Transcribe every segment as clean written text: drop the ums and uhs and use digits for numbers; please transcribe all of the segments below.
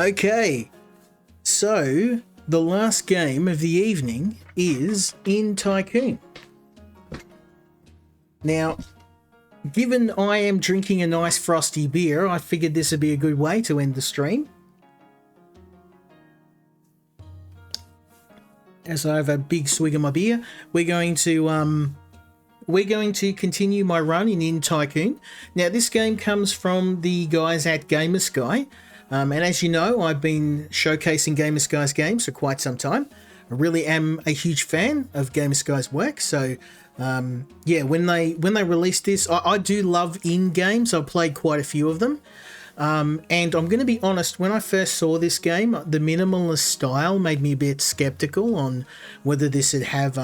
Okay, so the last game of the evening is in Tycoon. Now, given I am drinking a nice frosty beer, I figured this would be a good way to end the stream. As I have a big swig of my beer, we're going to continue my run in Tycoon. Now, this game comes from the guys at Gamersky. And as you know, I've been showcasing Gamersky's games for quite some time. I really am a huge fan of Gamersky's work. So, yeah, when they released this, I do love in-games. I've played quite a few of them. And I'm going to be honest, when I first saw this game, the minimalist style made me a bit skeptical on whether this would have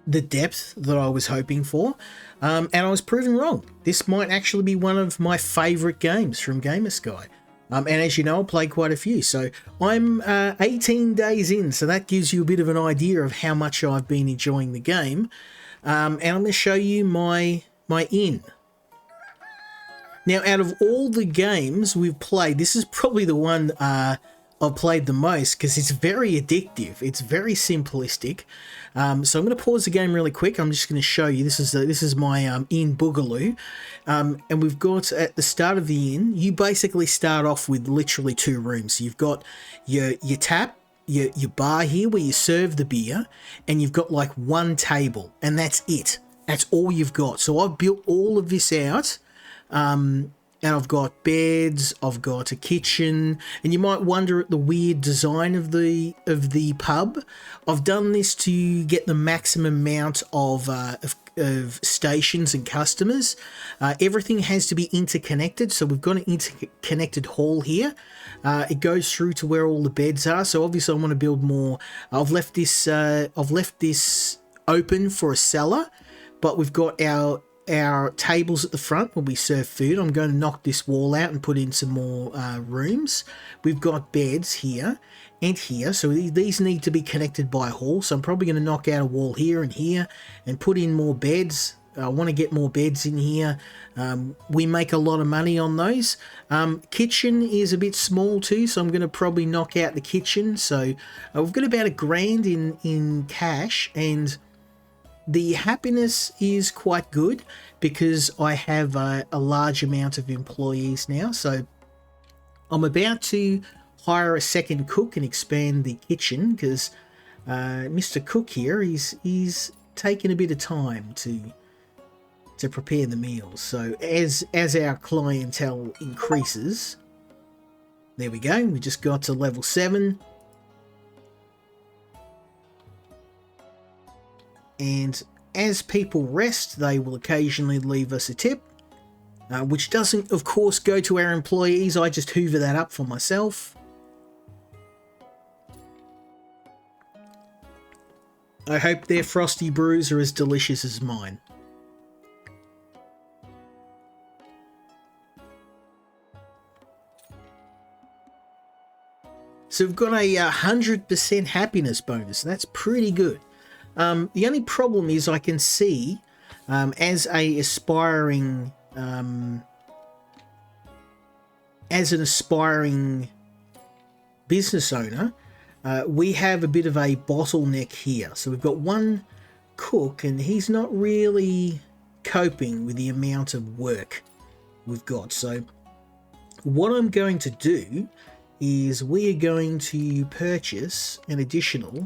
the depth that I was hoping for. And I was proven wrong. This might actually be one of my favourite games from Gamersky. And as you know, I've played quite a few. So I'm 18 days in, so that gives you a bit of an idea of how much I've been enjoying the game. And I'm going to show you my inn. Now, out of all the games we've played, this is probably the one I've played the most because it's very addictive. It's very simplistic. So I'm going to pause the game really quick. I'm just going to show you. This is my inn Boogaloo. And we've got at the start of the inn, you basically start off with literally 2 rooms. So you've got your tap, your bar here where you serve the beer, and you've got like 1 table, and that's it. That's all you've got. So I've built all of this out. And I've got beds, I've got a kitchen, and you might wonder at the weird design of the pub. I've done this to get the maximum amount of stations and customers. Everything has to be interconnected, so we've got an interconnected hall here. It goes through to where all the beds are. So obviously I want to build more. I've left this open for a cellar, but we've got our tables at the front where we serve food. I'm going to knock this wall out and put in some more rooms. We've got beds here and here, so these need to be connected by a hall. So I'm probably going to knock out a wall here and put in more beds. I want to get more beds in here. We make a lot of money on those. Kitchen is a bit small too, so I'm going to probably knock out the kitchen. So we've got about $1,000 in cash, and the happiness is quite good because I have a large amount of employees now. So I'm about to hire a second cook and expand the kitchen because Mr. Cook here, he's taken a bit of time to prepare the meals. So as our clientele increases, there we go. We just got to level 7. And as people rest, they will occasionally leave us a tip, which doesn't, of course, go to our employees. I just hoover that up for myself. I hope their frosty brews are as delicious as mine. So we've got a 100% happiness bonus. That's pretty good. The only problem is I can see as an aspiring business owner, we have a bit of a bottleneck here. So we've got one cook and he's not really coping with the amount of work we've got. So what I'm going to do is we are going to purchase an additional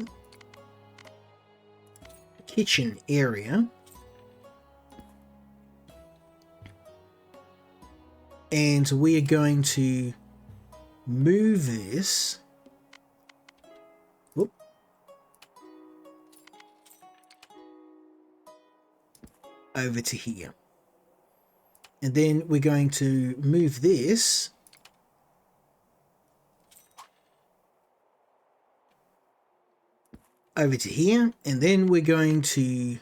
kitchen area, and we are going to move this over to here, and then we're going to move this over to here, and then we're going to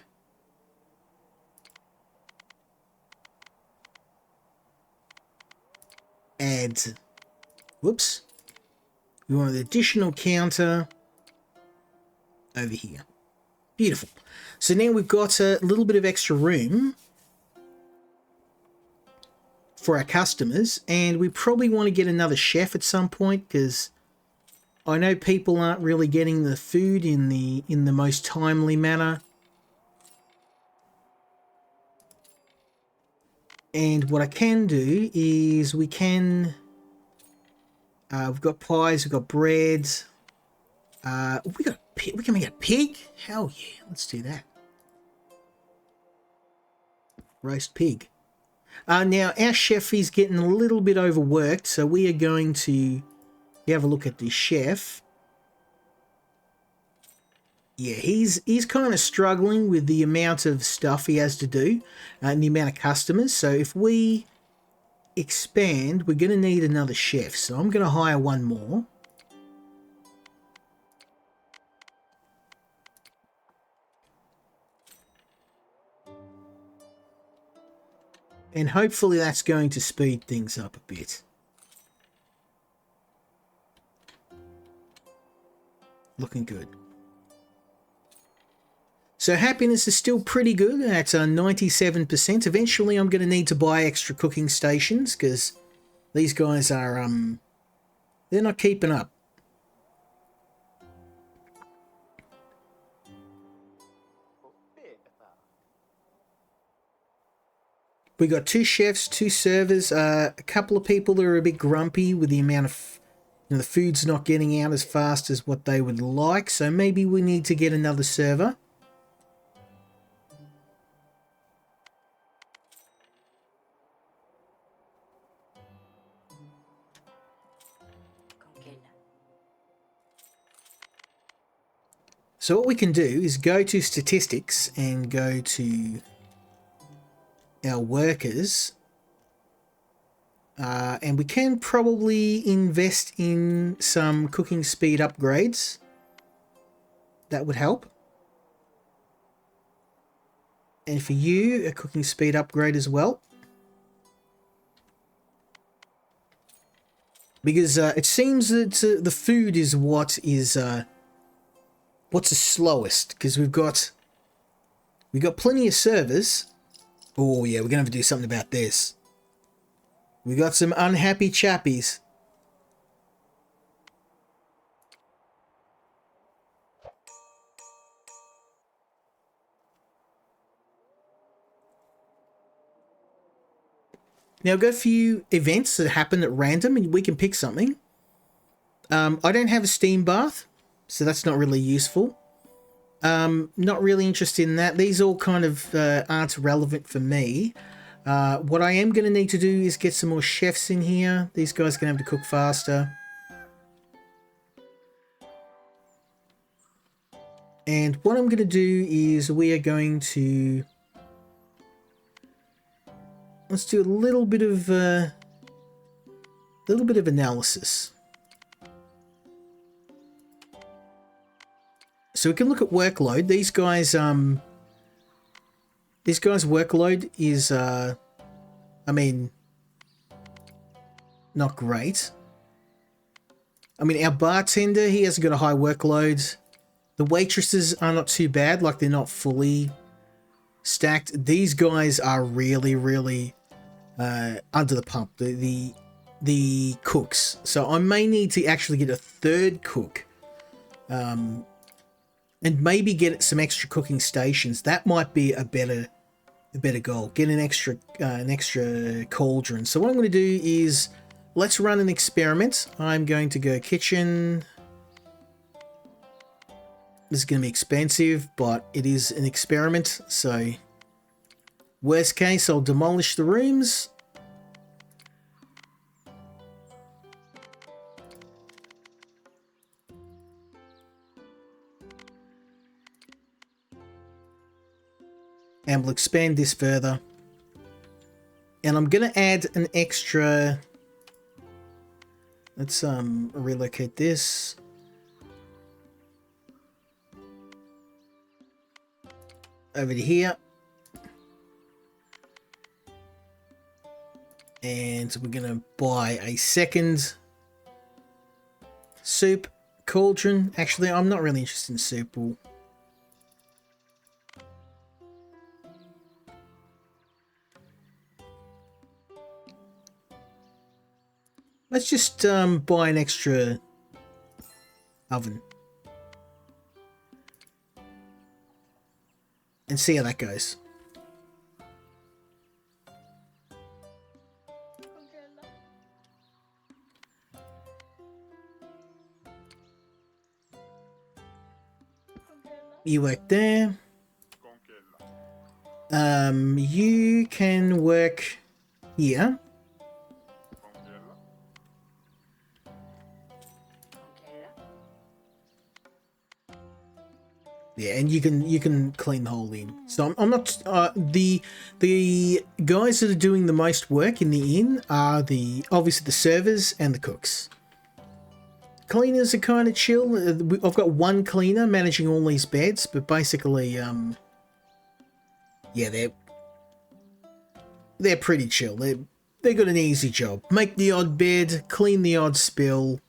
add, whoops, we want an additional counter over here. Beautiful. So now we've got a little bit of extra room for our customers, and we probably want to get another chef at some point, because I know people aren't really getting the food in the most timely manner. And what I can do is we can we've got pies, we've got breads, we can make a pig. Hell yeah, let's do that. Roast pig. Now our chef is getting a little bit overworked, so we are going to have a look at the chef. Yeah, he's kind of struggling with the amount of stuff he has to do and the amount of customers. So if we expand, we're going to need another chef. So I'm going to hire one more. And hopefully that's going to speed things up a bit. Looking good. So happiness is still pretty good at 97%. Eventually I'm going to need to buy extra cooking stations because these guys are, they're not keeping up. We got 2 chefs, 2 servers, a couple of people that are a bit grumpy with the amount of, the food's not getting out as fast as what they would like. So maybe we need to get another server. So what we can do is go to statistics and go to our workers, and we can probably invest in some cooking speed upgrades. That would help. And for you, a cooking speed upgrade as well. Because it seems that the food is what is what's the slowest, because we've got plenty of servers. Oh yeah, we're gonna have to do something about this. We got some unhappy chappies. Now I've got a few events that happen at random and we can pick something. I don't have a steam bath, so that's not really useful. Not really interested in that. These all kind of aren't relevant for me. What I am going to need to do is get some more chefs in here. These guys are going to have to cook faster. And what I'm going to do is we are going to... Let's do a little bit of analysis. So we can look at workload. These guys' workload is, I mean, not great. I mean, our bartender, he hasn't got a high workload. The waitresses are not too bad, like they're not fully stacked. These guys are really, really under the pump. The cooks. So I may need to actually get a third cook. And maybe get some extra cooking stations. That might be a better goal. Get an extra cauldron. So what I'm going to do is let's run an experiment. I'm going to go kitchen. This is going to be expensive, but it is an experiment. So worst case, I'll demolish the rooms. And we'll expand this further. And I'm going to add an extra... Let's relocate this. Over to here. And we're going to buy a second soup cauldron. Actually, I'm not really interested in soup. We'll Let's just buy an extra oven and see how that goes. You work there. You can work here. Yeah, and you can clean the whole inn. So I'm not the guys that are doing the most work in the inn are obviously the servers and the cooks. Cleaners are kind of chill. I've got one cleaner managing all these beds, but basically, yeah, they're pretty chill. They got an easy job. Make the odd bed, clean the odd spill.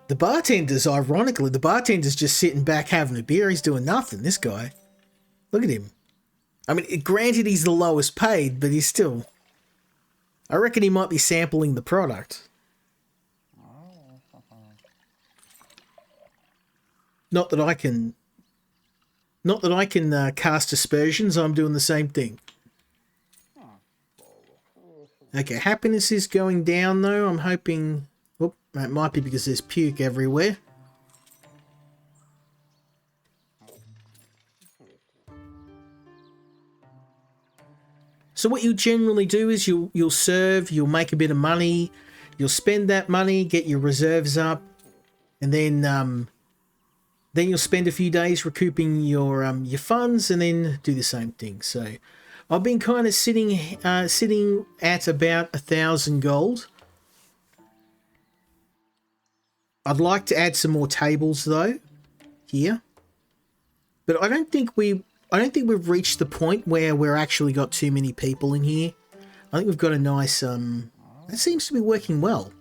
The bartender's, ironically, the bartender's just sitting back having a beer. He's doing nothing, this guy. Look at him. I mean, granted he's the lowest paid, but he's still... I reckon he might be sampling the product. Not that I can cast aspersions, I'm doing the same thing. Okay, happiness is going down though. I'm hoping... Whoop, that might be because there's puke everywhere. So what you generally do is you'll serve, you'll make a bit of money, you'll spend that money, get your reserves up, and then you'll spend a few days recouping your funds, and then do the same thing. So I've been kind of sitting at about 1,000 gold. I'd like to add some more tables though here, but I don't think we've reached the point where we're actually got too many people in here. I think we've got a nice that seems to be working well.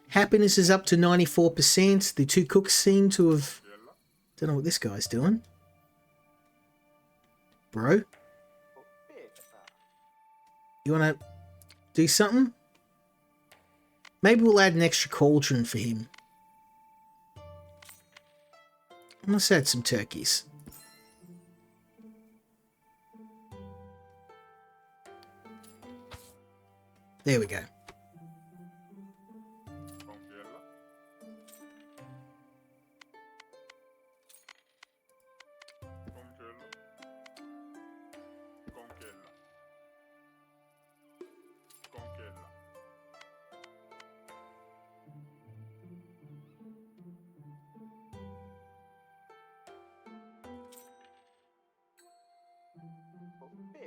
Happiness is up to 94%. The two cooks seem to have... Don't know what this guy's doing. Bro? You want to do something? Maybe we'll add an extra cauldron for him. Let's add some turkeys. There we go.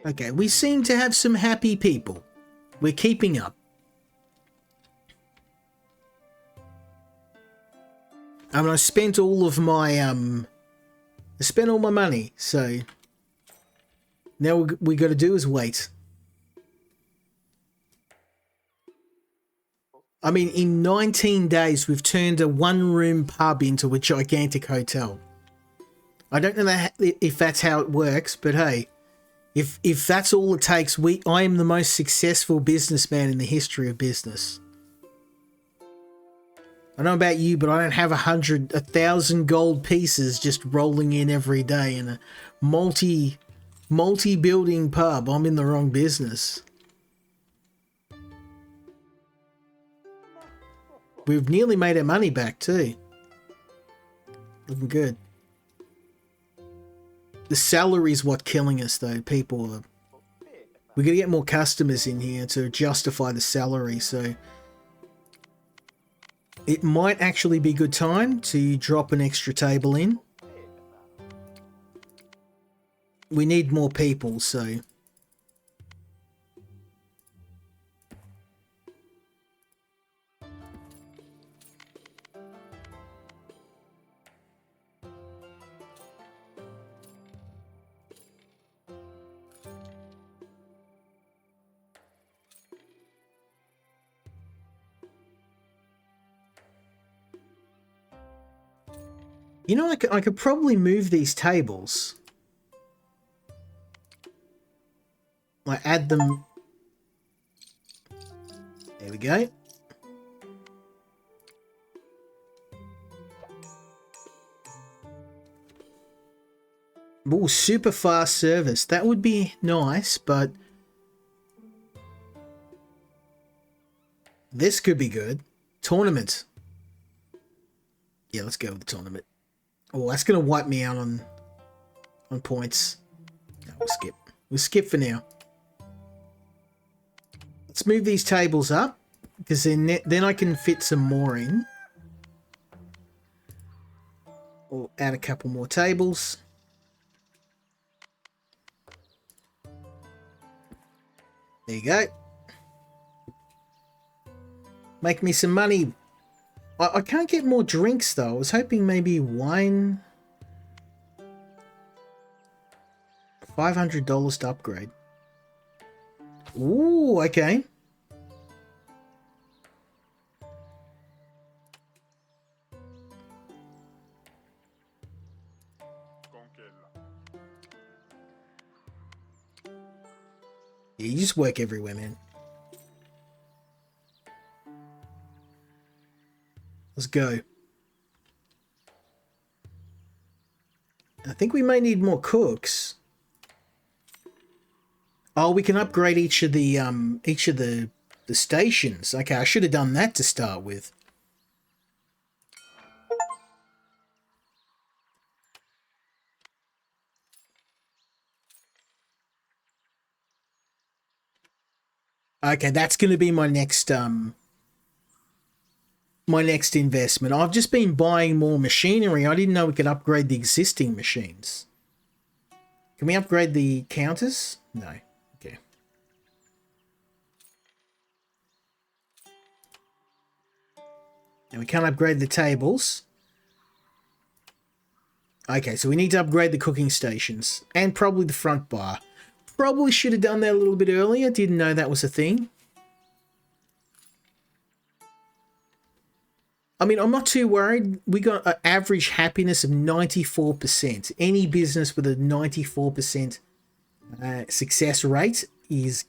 Okay, we seem to have some happy people. We're keeping up. I mean, I spent all of my I spent all my money, so now what we got to do is wait. I mean, in 19 days, we've turned a one-room pub into a gigantic hotel. I don't know if that's how it works, but hey, if that's all it takes, I am the most successful businessman in the history of business. I don't know about you, but I don't have 1,000 gold pieces just rolling in every day in a multi-building pub. I'm in the wrong business. We've nearly made our money back too. Looking good. The salary's what killing us though. People are... We're going to get more customers in here to justify the salary, so... It might actually be a good time to drop an extra table in. We need more people, so... You know, I could probably move these tables. Like, add them. There we go. Ooh, super fast service. That would be nice, but this could be good. Tournament. Yeah, let's go with the tournament. Oh, that's going to wipe me out on points. No, we'll skip. We'll skip for now. Let's move these tables up, because then I can fit some more in. Or add a couple more tables. There you go. Make me some money. I can't get more drinks, though. I was hoping maybe wine. $500 to upgrade. Ooh, okay. Yeah, you just work everywhere, man. Let's go. I think we may need more cooks. Oh, we can upgrade each of the stations. Okay, I should have done that to start with. Okay, that's going to be my next investment. I've just been buying more machinery. I didn't know we could upgrade the existing machines. Can we upgrade the counters? No. Okay. And we can't upgrade the tables. Okay, so we need to upgrade the cooking stations. And probably the front bar. Probably should have done that a little bit earlier. Didn't know that was a thing. I mean, I'm not too worried. We got an average happiness of 94%. Any business with a 94% success rate is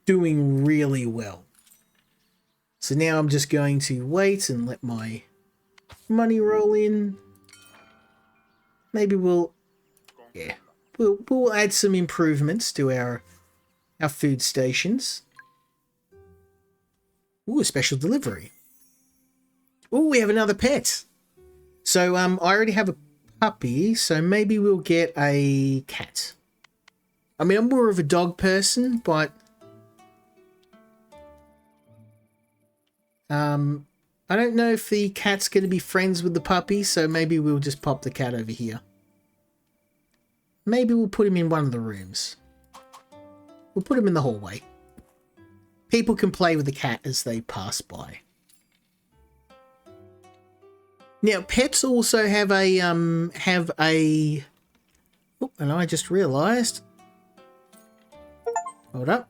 doing really well. So now I'm just going to wait and let my money roll in. Maybe we'll add some improvements to our food stations. Ooh, a special delivery. Ooh, we have another pet. So I already have a puppy, so maybe we'll get a cat. I mean, I'm more of a dog person, but I don't know if the cat's going to be friends with the puppy, so maybe we'll just pop the cat over here. Maybe we'll put him in one of the rooms. We'll put him in the hallway. People can play with the cat as they pass by. Now, pets also have a oh, and I just realised. Hold up.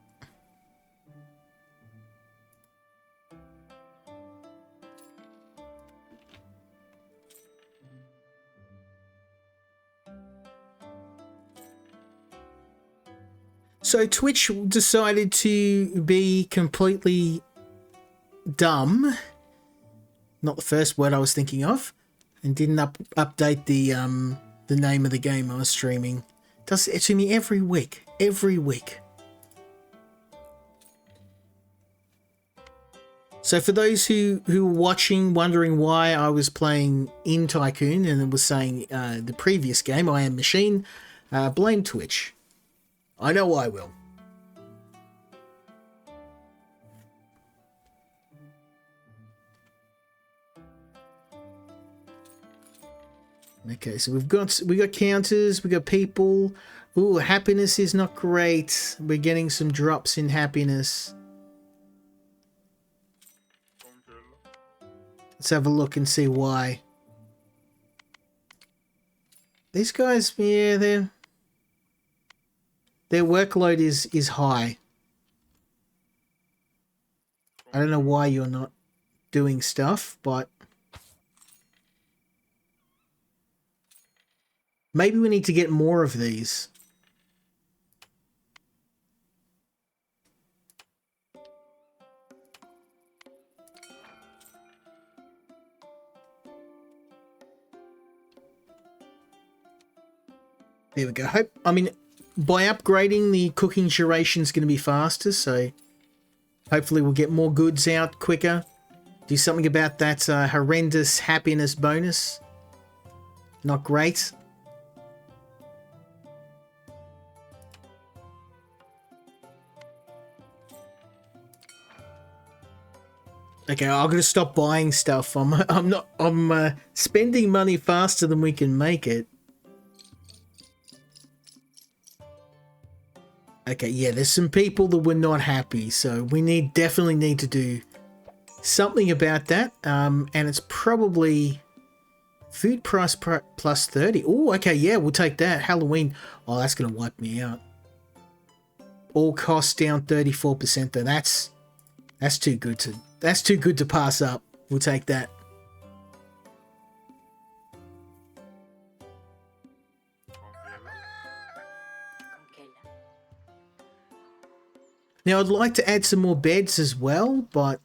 So Twitch decided to be completely dumb. Not the first word I was thinking of, and didn't update the name of the game I was streaming. Does it to me every week. Every week. So for those who were watching, wondering why I was playing in Tycoon and it was saying the previous game, I Am Machine, blame Twitch. I know I will. Okay, so we got counters, we got people. Ooh, happiness is not great. We're getting some drops in happiness. Let's have a look and see why. These guys, yeah, their workload is high. I don't know why you're not doing stuff, but maybe we need to get more of these. There we go. Hope, I mean, by upgrading, the cooking duration is going to be faster, so hopefully we'll get more goods out quicker. Do something about that horrendous happiness bonus. Not great. Okay, I'm gonna stop buying stuff. I'm spending money faster than we can make it. Okay, yeah, there's some people that were not happy, so we definitely need to do something about that. And it's probably food price plus 30. Oh, okay, yeah, we'll take that. Halloween. Oh, that's gonna wipe me out. All costs down 34% though. That's too good to pass up. We'll take that. Now I'd like to add some more beds as well, but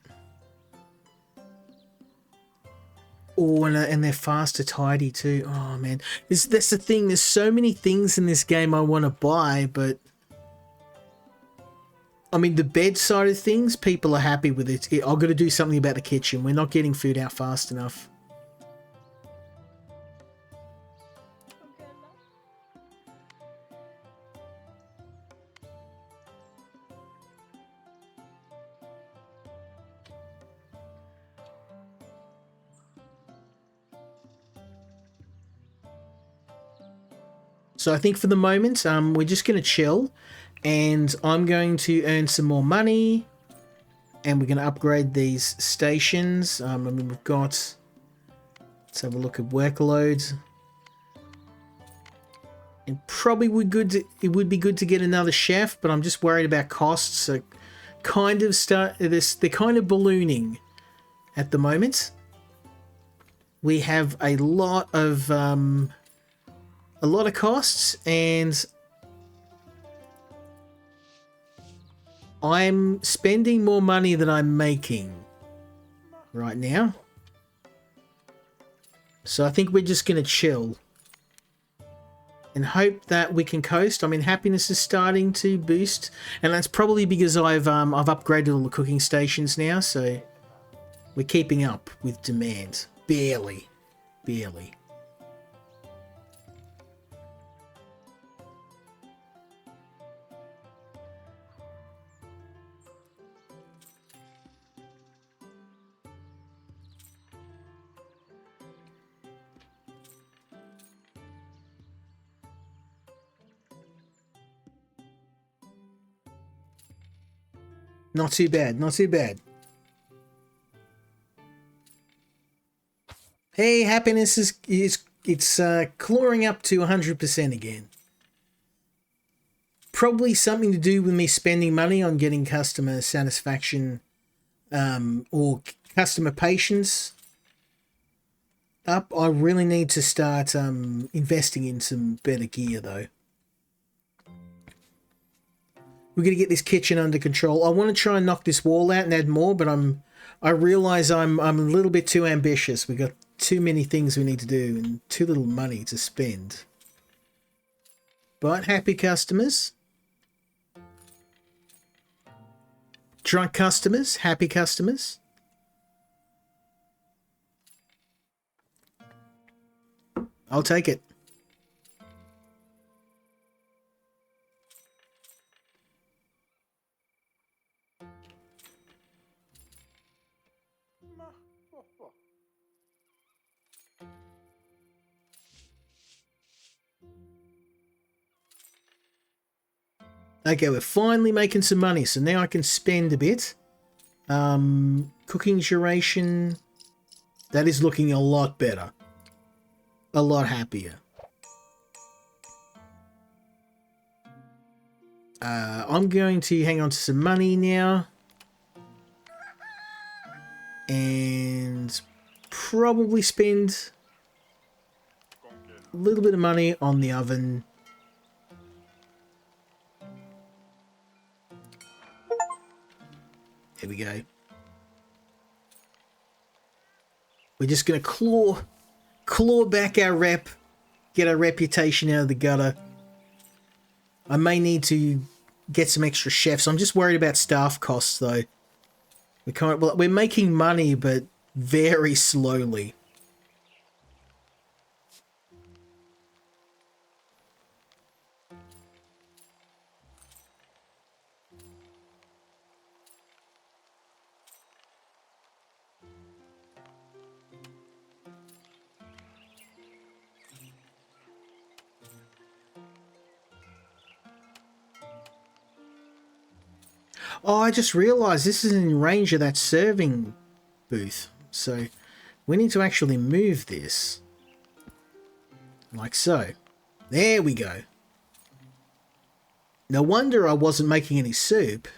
oh, and they're fast to tidy too. Oh man, that's the thing. There's so many things in this game I want to buy, but I mean, the bed side of things, people are happy with it. I've got to do something about the kitchen. We're not getting food out fast enough. So I think for the moment, we're just going to chill, and I'm going to earn some more money, and we're going to upgrade these stations. I mean, we've got, let's have a look at workloads. And probably it would be good to get another chef, but I'm just worried about costs. So they're kind of ballooning at the moment. We have a lot of costs, and I'm spending more money than I'm making right now. So I think we're just going to chill and hope that we can coast. I mean, happiness is starting to boost, and that's probably because I've upgraded all the cooking stations now, so we're keeping up with demand. Barely. Not too bad, not too bad. Hey, happiness it's clawing up to 100% again. Probably something to do with me spending money on getting customer satisfaction or customer patience up. I really need to start investing in some better gear though. We're going to get this kitchen under control. I want to try and knock this wall out and add more, but I realize I'm a little bit too ambitious. We've got too many things we need to do and too little money to spend. But happy customers. Drunk customers, happy customers. I'll take it. Okay, we're finally making some money, so now I can spend a bit. Cooking duration, that is looking a lot better. A lot happier. I'm going to hang on to some money now. And probably spend a little bit of money on the oven. There we go. We're just going to claw back our rep, get our reputation out of the gutter. I may need to get some extra chefs. I'm just worried about staff costs, though. We're making money, but very slowly. Oh, I just realized this is in range of that serving booth. So we need to actually move this. Like so. There we go. No wonder I wasn't making any soup.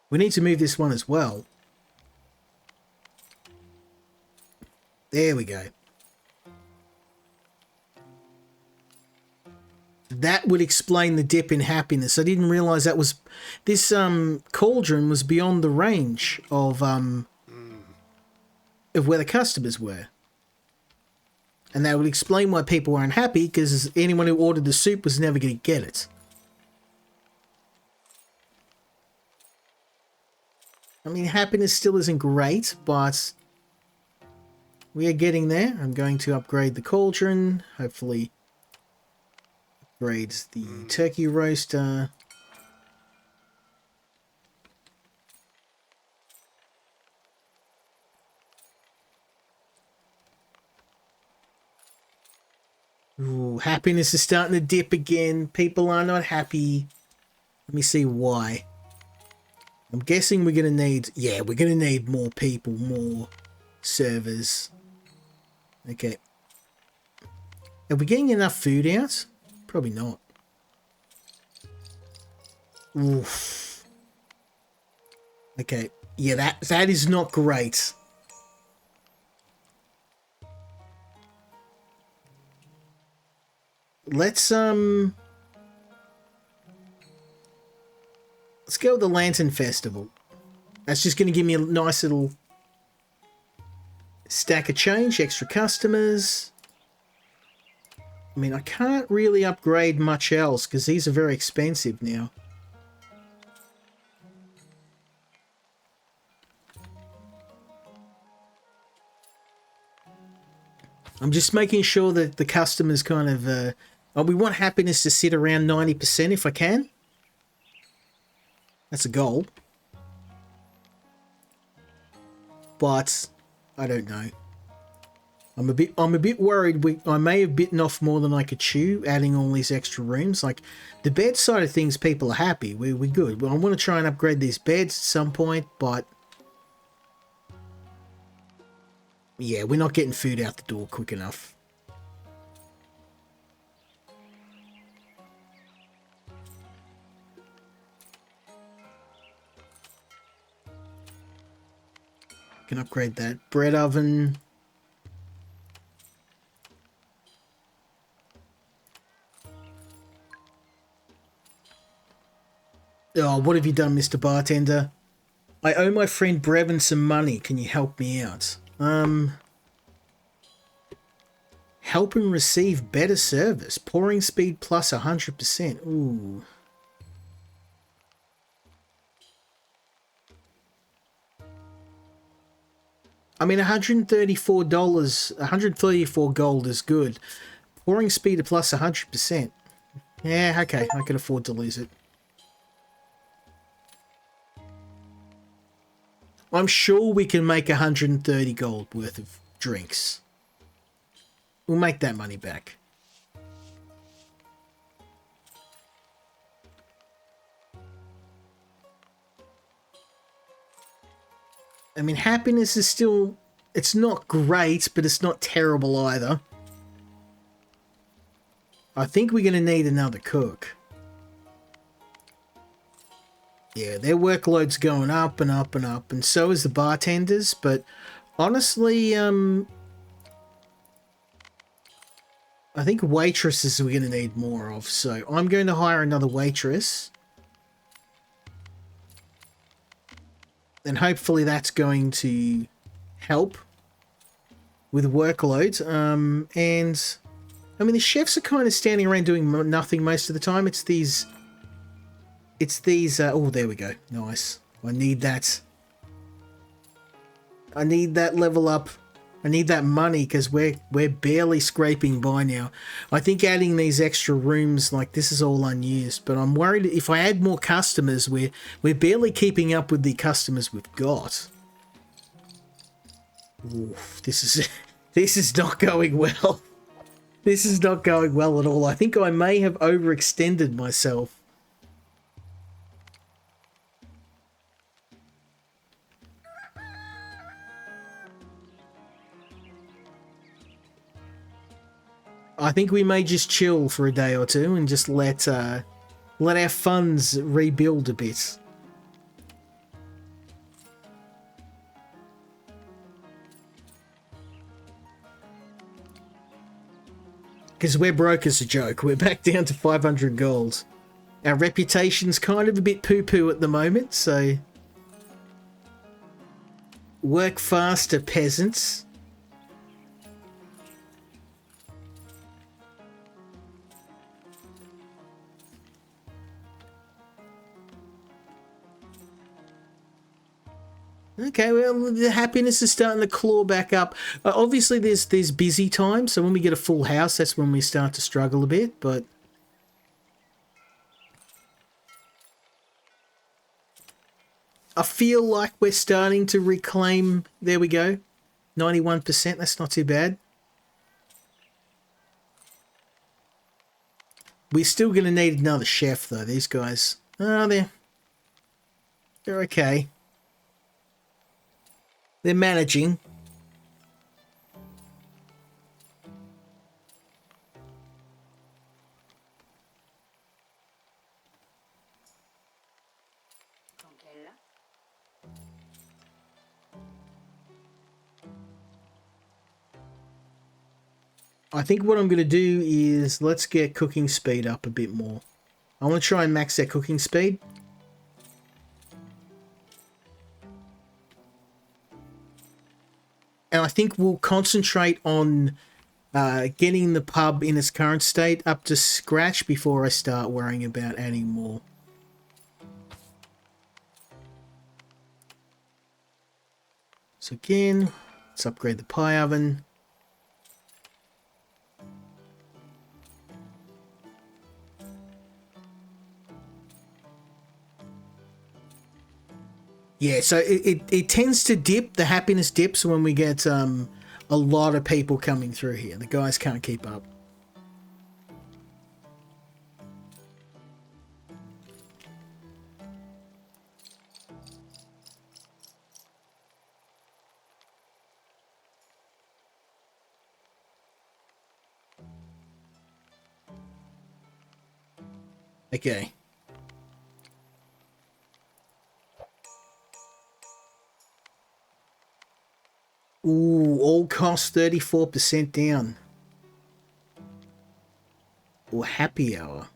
We need to move this one as well. There we go. That would explain the dip in happiness. I didn't realize that was... This cauldron was beyond the range of where the customers were. And that would explain why people were unhappy, because anyone who ordered the soup was never going to get it. I mean, happiness still isn't great, but we are getting there. I'm going to upgrade the cauldron. Hopefully, upgrade the turkey roaster. Ooh, happiness is starting to dip again. People are not happy. Let me see why. I'm guessing we're going to need... Yeah, we're going to need more people, more servers. Okay. Are we getting enough food out? Probably not. Oof. Okay. Yeah, that is not great. Let's go with the Lantern Festival. That's just going to give me a nice little stack of change, extra customers. I mean, I can't really upgrade much else because these are very expensive now. I'm just making sure that the customers kind of... we want happiness to sit around 90% if I can. That's a goal. But I don't know. I'm a bit worried I may have bitten off more than I could chew, adding all these extra rooms. Like, the bed side of things, people are happy. We're good. I want to try and upgrade these beds at some point, but... Yeah, we're not getting food out the door quick enough. Can upgrade that bread oven. Oh, what have you done, Mr. Bartender? I owe my friend Brevin some money. Can you help me out? Help him receive better service. Pouring speed plus 100%. Ooh. I mean, $134, 134 gold is good. Pouring speed plus 100%. Yeah, okay, I can afford to lose it. I'm sure we can make 130 gold worth of drinks. We'll make that money back. I mean, happiness is still... It's not great, but it's not terrible either. I think we're going to need another cook. Yeah, their workload's going up and up and up, and so is the bartenders, but honestly, I think waitresses we're going to need more of, so I'm going to hire another waitress. And hopefully that's going to help with workload. And I mean, the chefs are kind of standing around doing nothing most of the time. It's these... oh, there we go. Nice. I need that. I need that level up. I need that money because we're barely scraping by now. I think adding these extra rooms, like, this is all unused, but I'm worried if I add more customers, we're barely keeping up with the customers we've got. Oof, this is not going well. This is not going well at all. I think I may have overextended myself. I think we may just chill for a day or two and just let our funds rebuild a bit. Because we're broke as a joke. We're back down to 500 gold. Our reputation's kind of a bit poo-poo at the moment, so... Work faster, peasants. Okay, well, the happiness is starting to claw back up. Obviously, there's busy time, so when we get a full house, that's when we start to struggle a bit, but... I feel like we're starting to reclaim... There we go. 91%, that's not too bad. We're still going to need another chef, though, these guys. Oh, they're okay. They're managing. I think what I'm going to do is let's get cooking speed up a bit more. I want to try and max that cooking speed. And I think we'll concentrate on getting the pub in its current state up to scratch before I start worrying about adding more. So again, let's upgrade the pie oven. Yeah, so it tends to dip, the happiness dips when we get a lot of people coming through here. The guys can't keep up. Okay. Ooh, all costs 34% down. Or happy hour.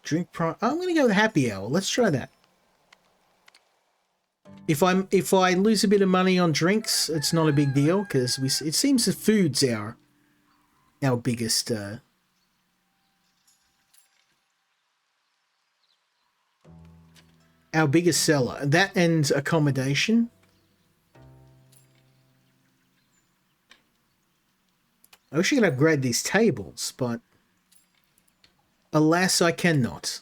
Drink price. I'm going to go with happy hour. Let's try that. If I lose a bit of money on drinks, it's not a big deal because it seems the food's our biggest seller. That and accommodation. I wish I could upgrade these tables, but alas, I cannot.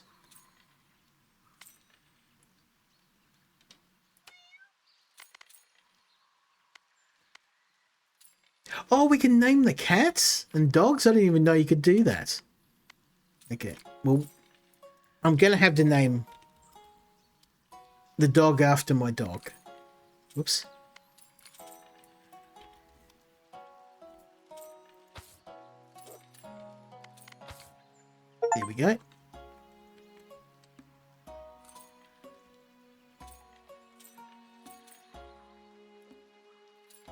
Oh, we can name the cats and dogs? I didn't even know you could do that. Okay, well, I'm going to have to name the dog after my dog. Whoops. There we go.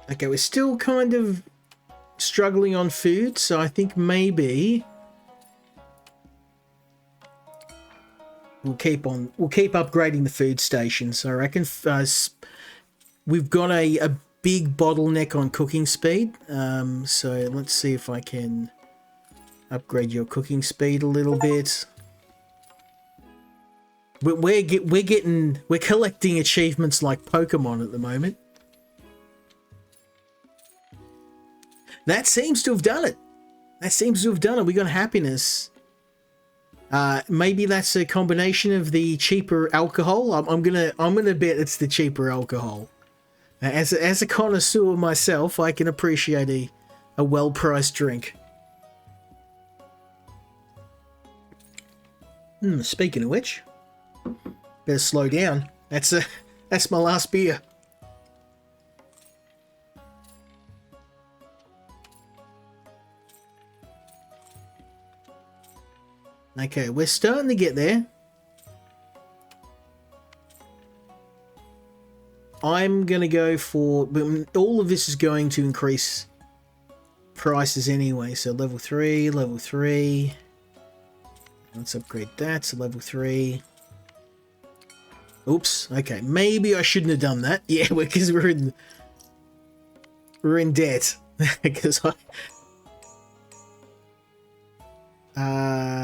Okay, we're still kind of struggling on food, so I think maybe we'll keep upgrading the food stations. I reckon we've got a big bottleneck on cooking speed. So let's see if I can upgrade your cooking speed a little bit. We're collecting achievements like Pokemon at the moment. That seems to have done it. We got happiness. Maybe that's a combination of the cheaper alcohol. I'm gonna bet it's the cheaper alcohol. As a connoisseur myself, I can appreciate a well-priced drink. Speaking of which, better slow down. That's my last beer. Okay, we're starting to get there. I'm going to go for... all of this is going to increase prices anyway. So level 3, level 3. Let's upgrade that to level 3. Oops. Okay, maybe I shouldn't have done that. Yeah, because we're in debt. Because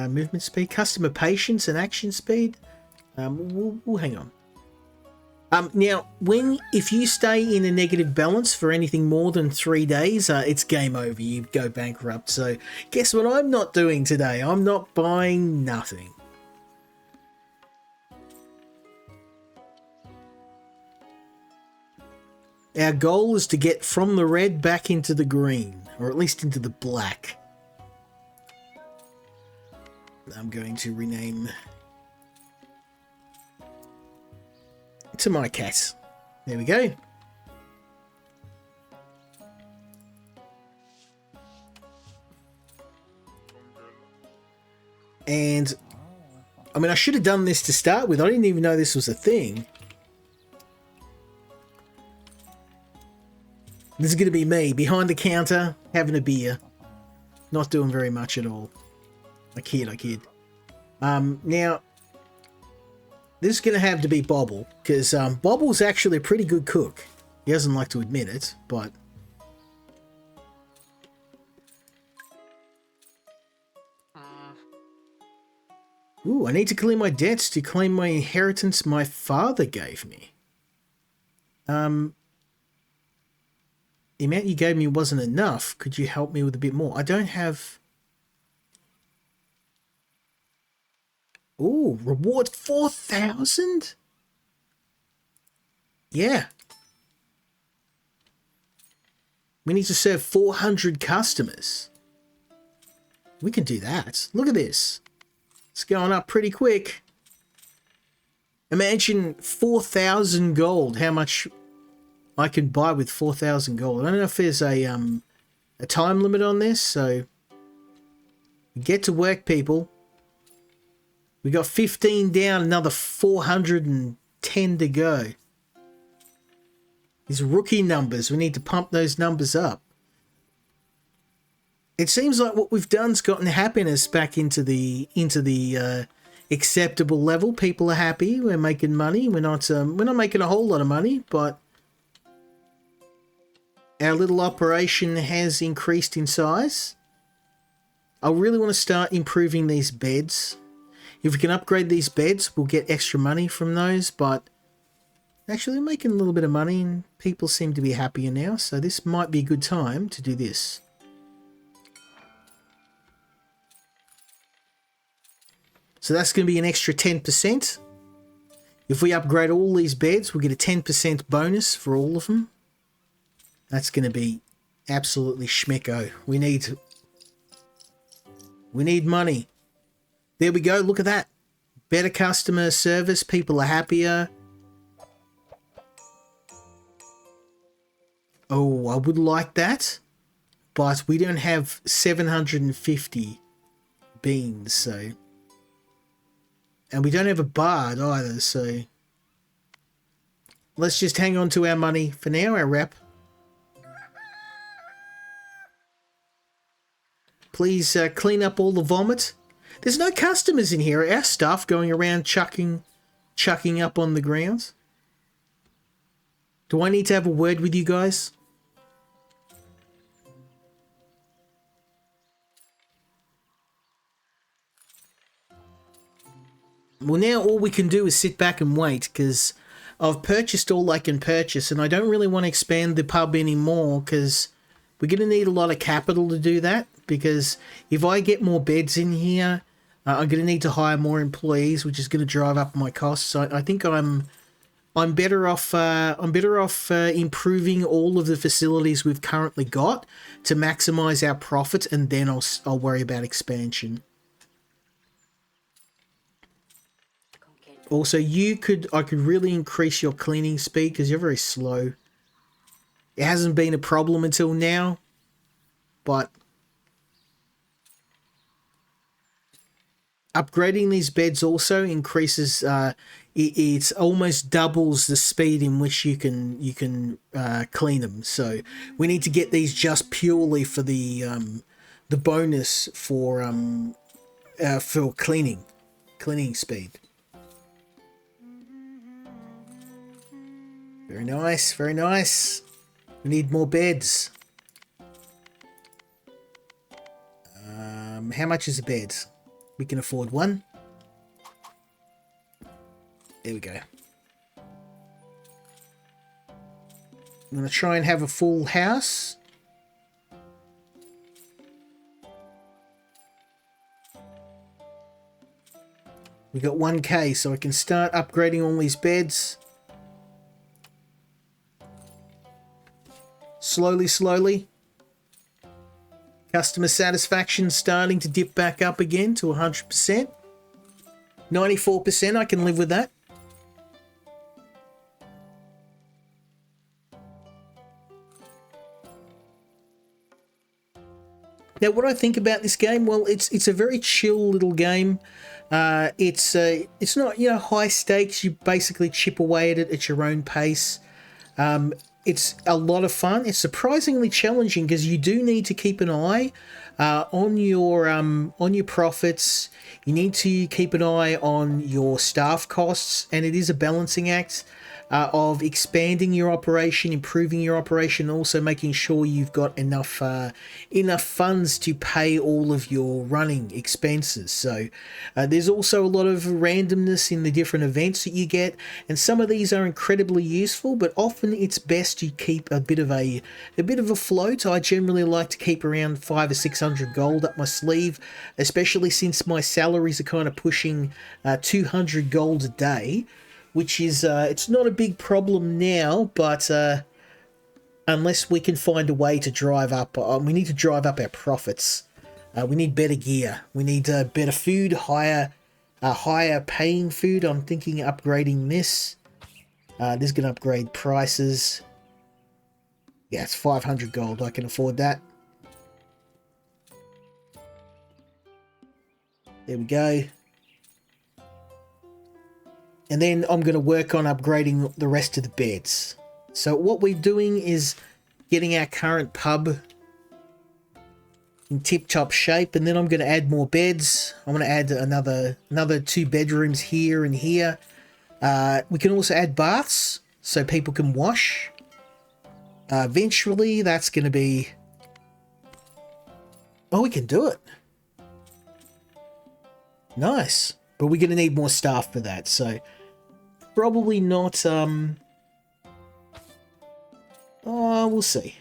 movement speed, customer patience, and action speed. We'll hang on. Now, if you stay in a negative balance for anything more than 3 days, it's game over. You go bankrupt. So, guess what I'm not doing today? I'm not buying nothing. Our goal is to get from the red back into the green, or at least into the black. I'm going to rename to my cat. There we go. And I mean, I should have done this to start with. I didn't even know this was a thing. This is going to be me behind the counter having a beer, not doing very much at all. I kid. Now, this is going to have to be Bobble, because Bobble's actually a pretty good cook. He doesn't like to admit it, but... Ooh, I need to clear my debts to claim my inheritance my father gave me. The amount you gave me wasn't enough. Could you help me with a bit more? I don't have... Ooh, reward 4,000? Yeah. We need to serve 400 customers. We can do that. Look at this. It's going up pretty quick. Imagine 4,000 gold. How much I can buy with 4,000 gold. I don't know if there's a time limit on this, so get to work, people. We got 15 down, another 410 to go. These rookie numbers, we need to pump those numbers up. It seems like what we've done's gotten happiness back into the acceptable level. People are happy. We're making money. We're not making a whole lot of money, but our little operation has increased in size. I really want to start improving these beds. If we can upgrade these beds, we'll get extra money from those, but actually we're making a little bit of money and people seem to be happier now, so this might be a good time to do this. So that's going to be an extra 10%. If we upgrade all these beds, we'll get a 10% bonus for all of them. That's going to be absolutely schmecko. We need money. There we go. Look at that. Better customer service. People are happier. Oh, I would like that. But we don't have 750 beans, so... And we don't have a bard either, so... Let's just hang on to our money for now, our rep. Please clean up all the vomit. There's no customers in here. Our stuff going around chucking up on the ground. Do I need to have a word with you guys? Well, now all we can do is sit back and wait, because I've purchased all I can purchase, and I don't really want to expand the pub anymore, because we're going to need a lot of capital to do that, because if I get more beds in here, I'm going to need to hire more employees, which is going to drive up my costs. So I think I'm better off improving all of the facilities we've currently got to maximize our profits, and then I'll worry about expansion. Also, I could really increase your cleaning speed because you're very slow. It hasn't been a problem until now, but upgrading these beds also increases. It almost doubles the speed in which you can clean them. So we need to get these just purely for the bonus for cleaning speed. Very nice, very nice. We need more beds. How much is a bed? We can afford one. There we go. I'm going to try and have a full house. We got 1k, so I can start upgrading all these beds. Slowly, slowly. Customer satisfaction starting to dip back up again to 100%. 94%, I can live with that. Now, what I think about this game, well, it's a very chill little game. It's not, high stakes. You basically chip away at it at your own pace. It's a lot of fun. It's surprisingly challenging because you do need to keep an eye on your profits. You need to keep an eye on your staff costs, and it is a balancing act of expanding your operation, improving your operation, also making sure you've got enough funds to pay all of your running expenses. So there's also a lot of randomness in the different events that you get, and some of these are incredibly useful, but often it's best to keep a bit of a float. I generally like to keep around 500 or 600 gold up my sleeve, especially since my salaries are kind of pushing 200 gold a day, which is, it's not a big problem now, but unless we can find a way to drive up, we need to drive up our profits. We need better gear. We need better food, higher paying food. I'm thinking upgrading this. This is going to upgrade prices. Yeah, it's 500 gold. I can afford that. There we go. And then I'm going to work on upgrading the rest of the beds. So what we're doing is getting our current pub in tip-top shape, and then I'm going to add more beds. I'm going to add another 2 bedrooms here and here. We can also add baths so people can wash. Eventually, that's going to be... Oh, we can do it. Nice. But we're going to need more staff for that, so... Probably not, oh, we'll see.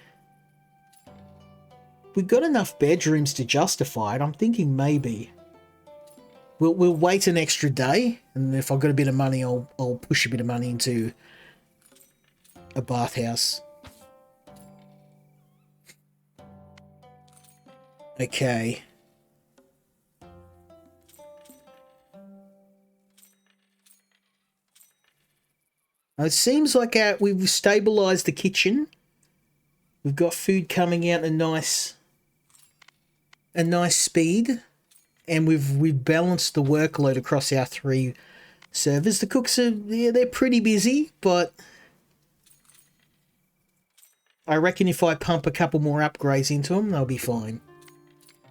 We've got enough bedrooms to justify it. I'm thinking maybe we'll wait an extra day, and if I've got a bit of money, I'll push a bit of money into a bathhouse. Okay. It seems like we've stabilised the kitchen. We've got food coming out at a nice speed, and we've balanced the workload across our 3 servers. The cooks they're pretty busy, but I reckon if I pump a couple more upgrades into them, they'll be fine.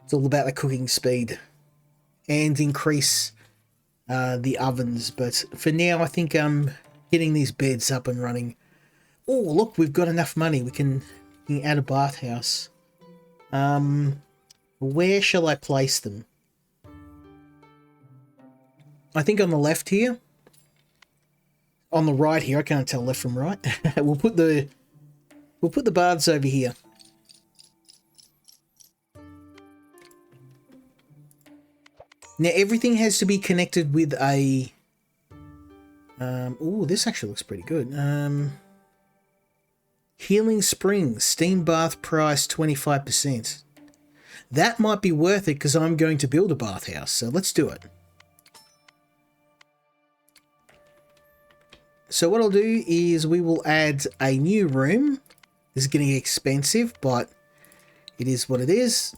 It's all about the cooking speed and increase the ovens. But for now, I think getting these beds up and running Oh, look, we've got enough money. We can add a bathhouse. Where shall I place them? I think on the left here. On the right here. I can't tell left from right. We'll put the baths over here. Now everything has to be connected with a. Oh, this actually looks pretty good. Healing Springs, steam bath price 25%. That might be worth it because I'm going to build a bathhouse, so let's do it. So what I'll do is we will add a new room. This is getting expensive, but it is what it is.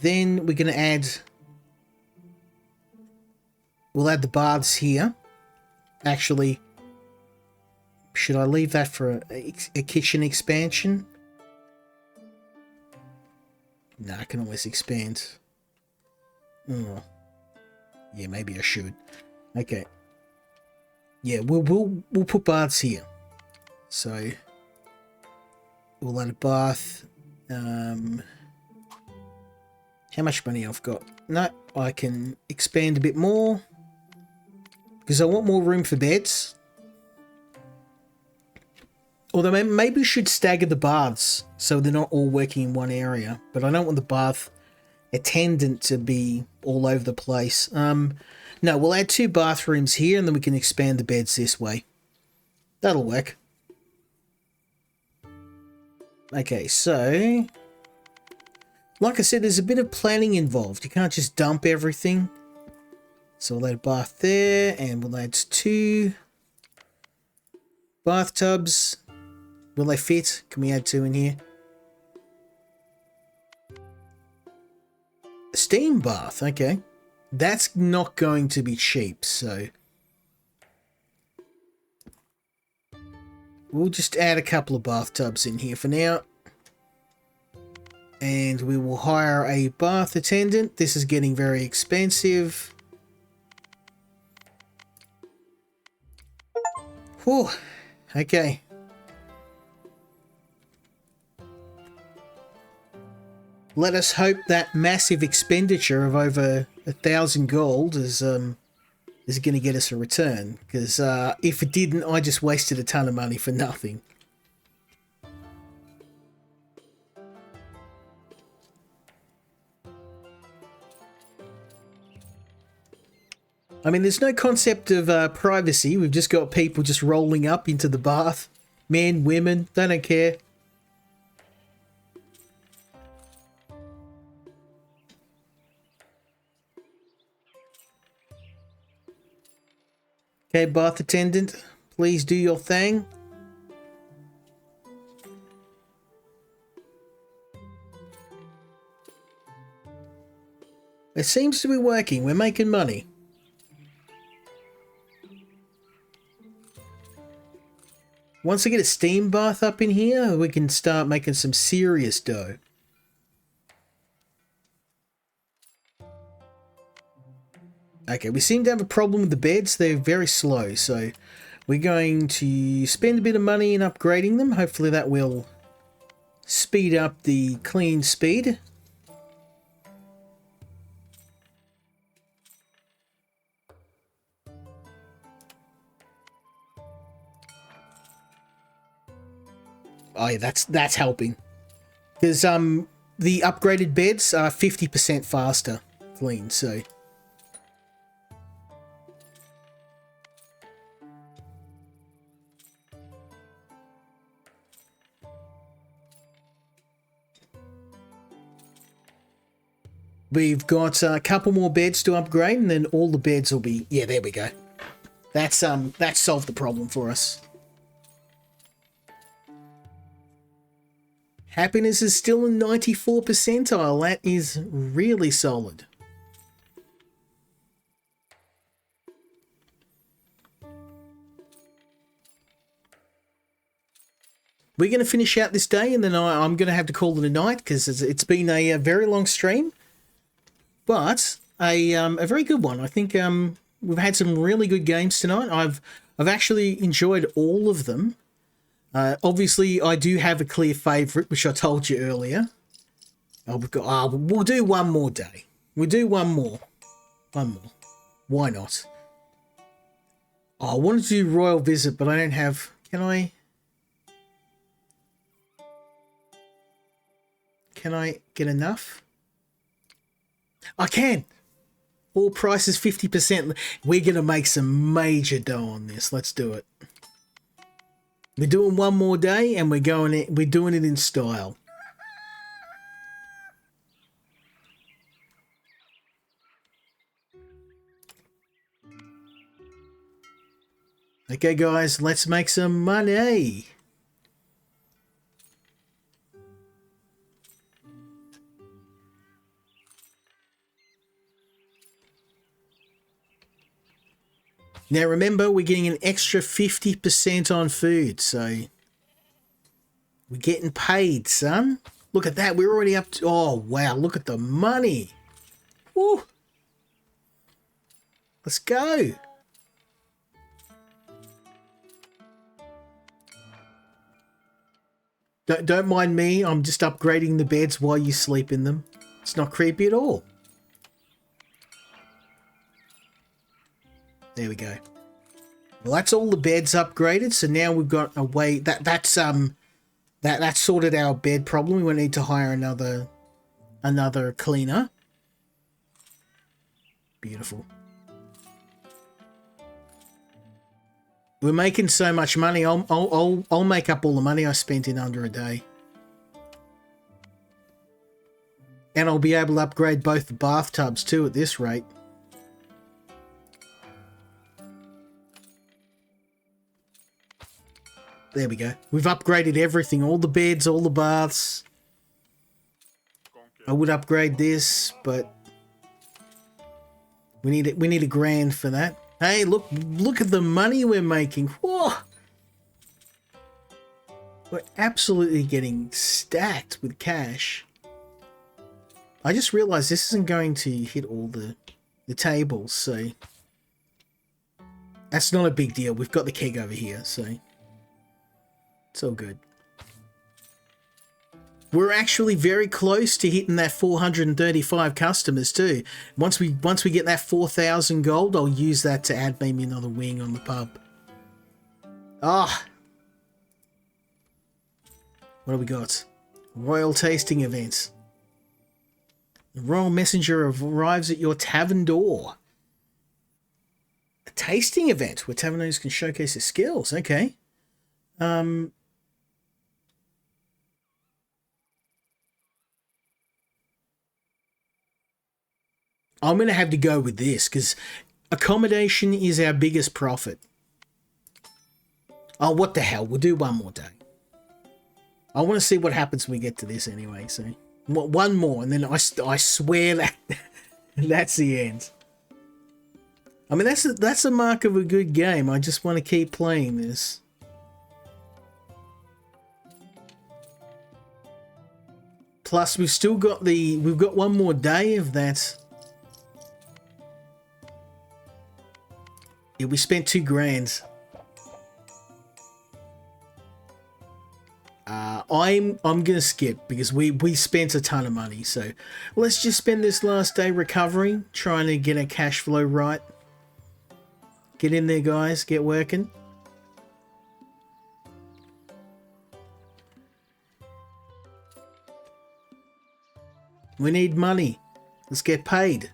Then we're going to add... We'll add the baths here. Actually, should I leave that for a kitchen expansion? No, I can always expand. Oh. Yeah, maybe I should. Okay. Yeah, we'll put baths here. So we'll add a bath. How much money I've got? No, I can expand a bit more because I want more room for beds. Although maybe we should stagger the baths so they're not all working in one area. But I don't want the bath attendant to be all over the place. No, we'll add 2 bathrooms here and then we can expand the beds this way. That'll work. Okay, so... Like I said, there's a bit of planning involved. You can't just dump everything. So we'll add a bath there and we'll add 2 bathtubs. Will they fit? Can we add 2 in here? A steam bath, okay. That's not going to be cheap, so... We'll just add a couple of bathtubs in here for now. And we will hire a bath attendant. This is getting very expensive. Whew. Okay. Let us hope that massive expenditure of over 1,000 gold is going to get us a return. Because if it didn't, I just wasted a ton of money for nothing. I mean, there's no concept of privacy. We've just got people just rolling up into the bath. Men, women, they don't care. Okay, bath attendant, please do your thing. It seems to be working. We're making money. Once I get a steam bath up in here, we can start making some serious dough. Okay, we seem to have a problem with the beds. They're very slow, so we're going to spend a bit of money in upgrading them. Hopefully that will speed up the clean speed. Oh yeah, that's helping. Because the upgraded beds are 50% faster clean, so... We've got a couple more beds to upgrade, and then all the beds will be... Yeah, there we go. That solved the problem for us. Happiness is still in 94 percentile. That is really solid. We're going to finish out this day, and then I'm going to have to call it a night because it's been a very long stream. But a very good one. I think we've had some really good games tonight. I've actually enjoyed all of them. Obviously, I do have a clear favourite, which I told you earlier. We'll do one more day. We'll do one more. One more. Why not? Oh, I wanted to do Royal Visit, but I don't have... Can I get enough? I can! All prices 50%. We're going to make some major dough on this. Let's do it. We're doing one more day, and we're doing it in style. Okay, guys, let's make some money. Now, remember, we're getting an extra 50% on food, so we're getting paid, son. Look at that. We're already up to... Oh, wow. Look at the money. Woo. Let's go. Don't mind me. I'm just upgrading the beds while you sleep in them. It's not creepy at all. There we go. Well, that's all the beds upgraded. So now we've got a way that sorted our bed problem. We won't need to hire another cleaner. Beautiful. We're making so much money. I'll make up all the money I spent in under a day. And I'll be able to upgrade both the bathtubs too at this rate. There we go. We've upgraded everything. All the beds, all the baths. I would upgrade this, but we need a grand for that. Hey, look at the money we're making. Whoa! We're absolutely getting stacked with cash. I just realized this isn't going to hit all the tables, so that's not a big deal. We've got the keg over here, so it's all good. We're actually very close to hitting that 435 customers too. Once we get that 4,000 gold, I'll use that to add maybe another wing on the pub. Ah. What do we got? Royal tasting events. The royal messenger arrives at your tavern door. A tasting event where taverners can showcase their skills. Okay. I'm going to have to go with this because accommodation is our biggest profit. Oh, what the hell? We'll do one more day. I want to see what happens when we get to this anyway. So one more, and then I swear that that's the end. I mean, that's a mark of a good game. I just want to keep playing this. Plus, we've got one more day of that. Yeah, we spent 2 grand. I'm gonna skip because we spent a ton of money. So let's just spend this last day recovering, trying to get our cash flow right. Get in there, guys. Get working. We need money. Let's get paid.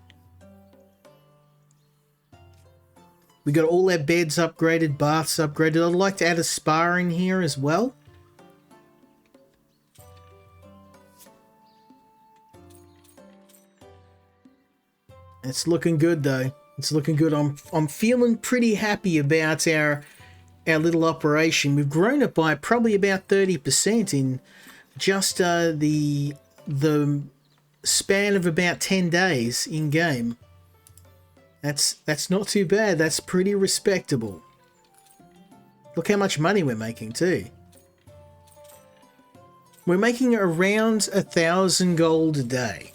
We got all our beds upgraded, baths upgraded. I'd like to add a spa in here as well. It's looking good though. It's looking good. I'm feeling pretty happy about our little operation. We've grown it by probably about 30% in just the span of about 10 days in game. That's not too bad. That's pretty respectable. Look how much money we're making too. We're making around 1,000 gold a day.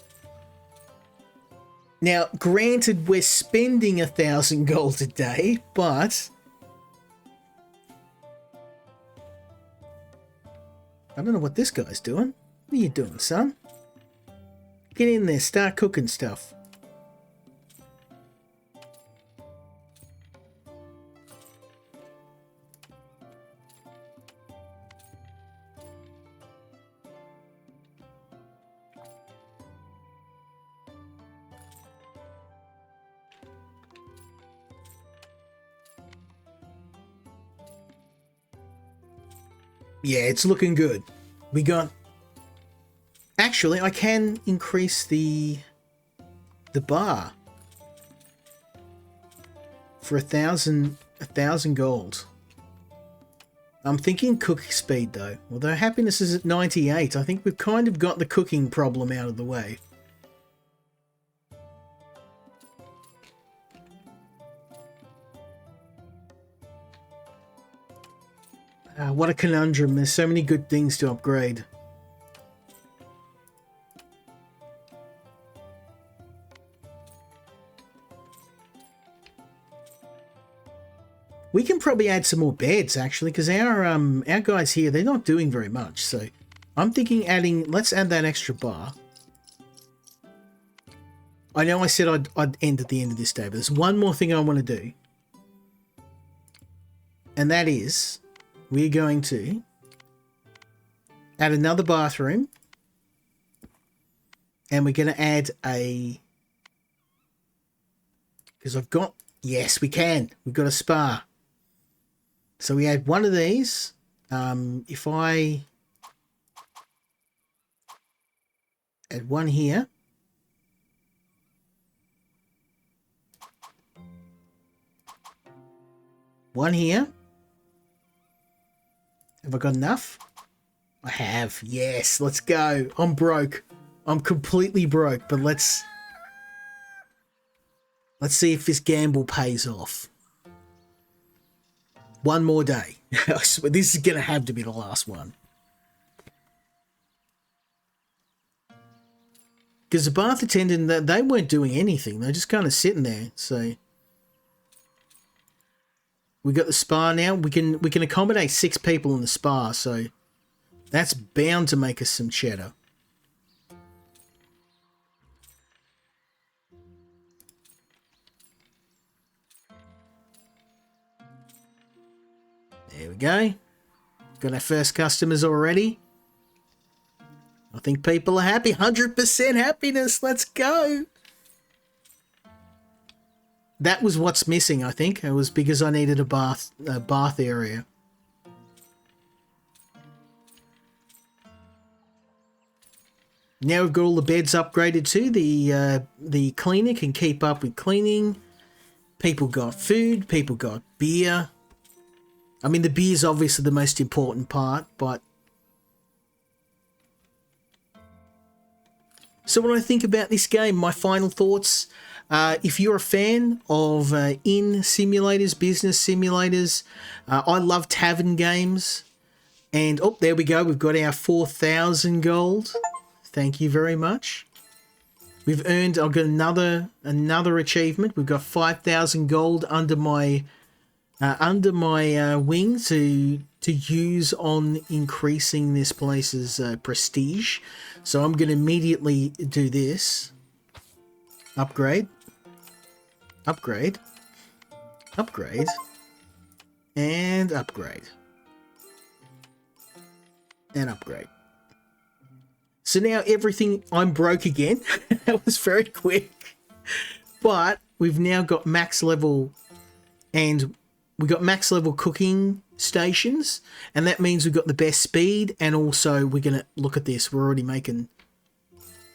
Now, granted, we're spending 1,000 gold a day, but I don't know what this guy's doing. What are you doing, son? Get in there, start cooking stuff. Yeah, it's looking good. We got... Actually, I can increase the bar for 1,000 gold. I'm thinking cooking speed though. Although happiness is at 98, I think we've kind of got the cooking problem out of the way. What a conundrum. There's so many good things to upgrade. We can probably add some more beds, actually, because our guys here, they're not doing very much. So I'm thinking let's add that extra bar. I know I said I'd end at the end of this day, but there's one more thing I want to do. And that is, we're going to add another bathroom. And we're going to add because yes, we can. We've got a spa. So we add one of these. If I add one here. One here. Have I got enough? I have. Yes, let's go. I'm broke. I'm completely broke, but let's see if this gamble pays off. One more day. I swear, this is going to have to be the last one. Because the bath attendant, they weren't doing anything. They're just kind of sitting there. So we got the spa now. We can accommodate 6 people in the spa. So that's bound to make us some cheddar. There we go. Got our first customers already. I think people are happy. 100% happiness. Let's go. That was what's missing, I think. It was because I needed a bath area. Now we've got all the beds upgraded too. The cleaner can keep up with cleaning. People got food. People got beer. I mean, the beer is obviously the most important part, but... So when I think about this game, my final thoughts, if you're a fan of inn simulators, business simulators, I love tavern games. And, oh, there we go. We've got our 4,000 gold. Thank you very much. I've got another achievement. We've got 5,000 gold under my wing to use on increasing this place's prestige. So I'm going to immediately do this. Upgrade. Upgrade. Upgrade. And upgrade. And upgrade. So now everything, I'm broke again. That was very quick. But we've now got max level, and we got max level cooking stations, and that means we've got the best speed, and also we're gonna look at this. We're already making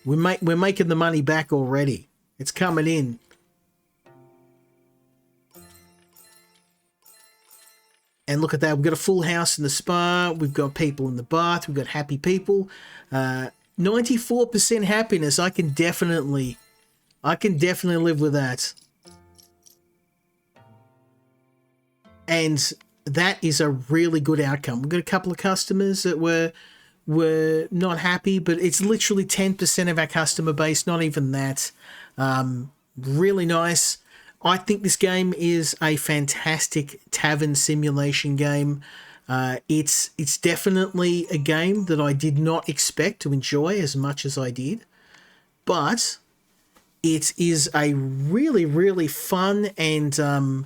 we're making the money back already. It's coming in. And look at that. We've got a full house in the spa. We've got people in the bath. We've got happy people. 94% happiness. I can definitely live with that. And that is a really good outcome. We've got a couple of customers that were not happy, but it's literally 10% of our customer base, not even that. Really nice. I think this game is a fantastic tavern simulation game. It's definitely a game that I did not expect to enjoy as much as I did, but it is a really, really fun and